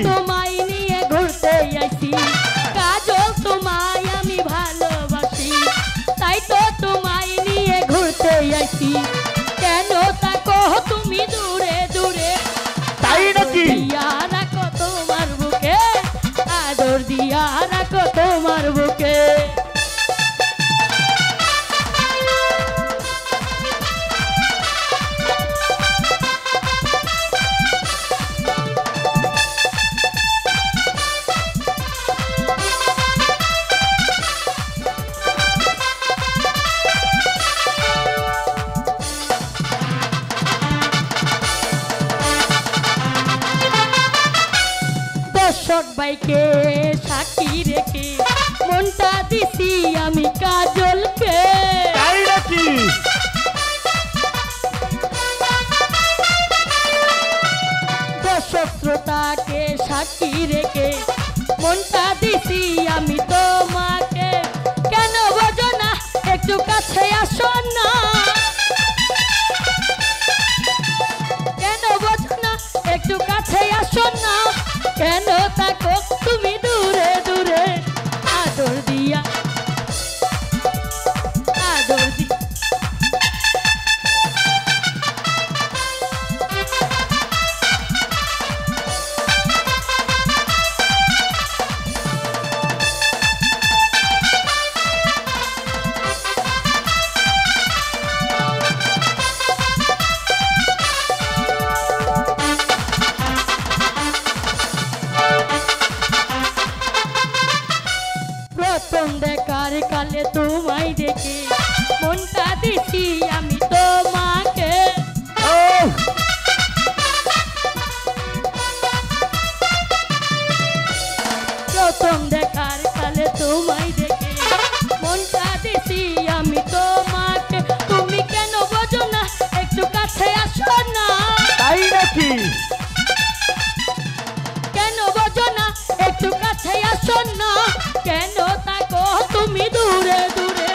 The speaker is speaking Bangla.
তোমায় নিয়ে ঘুরতে আইছি, কাজল তোমায় আমি ভালোবাসি, তাই তো তোমায় নিয়ে ঘুরতে আইছি। কেন তাকো তুমি দূরে দূরে, তাই নাকি? দিয়া রাখো তোমার বুকে, আদর দিয়া রাখো তোমার বুকে। দর্শক ভাইকে সাক্ষী রেখে মনটা দিছি আমি কাজলকে। তাই নাকি? দর্শক শ্রোতাকে সাক্ষী রেখে মনটা দিছি আমি তোমাকে। কেন বোঝো না, একটু কাছে আসো না, কেন বোঝো না, একটু কাছে আসো না। কেন তাকো তুমি দূরে দূরে, আদর দিয়া আদর দিয়া। প্রথম দেখার কালে তোমায় দেখে মনটা দিছি আমি তোমাকে। প্রথম দেখার কালে তোমায় দেখে মনটা দিছি আমি তোমাকে। তুমি কেন বোঝো না, একটু কাছে আসো না। তাই নাকি? কেন বোঝো না, একটু কাছে আসো না। কেন তাকো তুমি দূরে দূরে।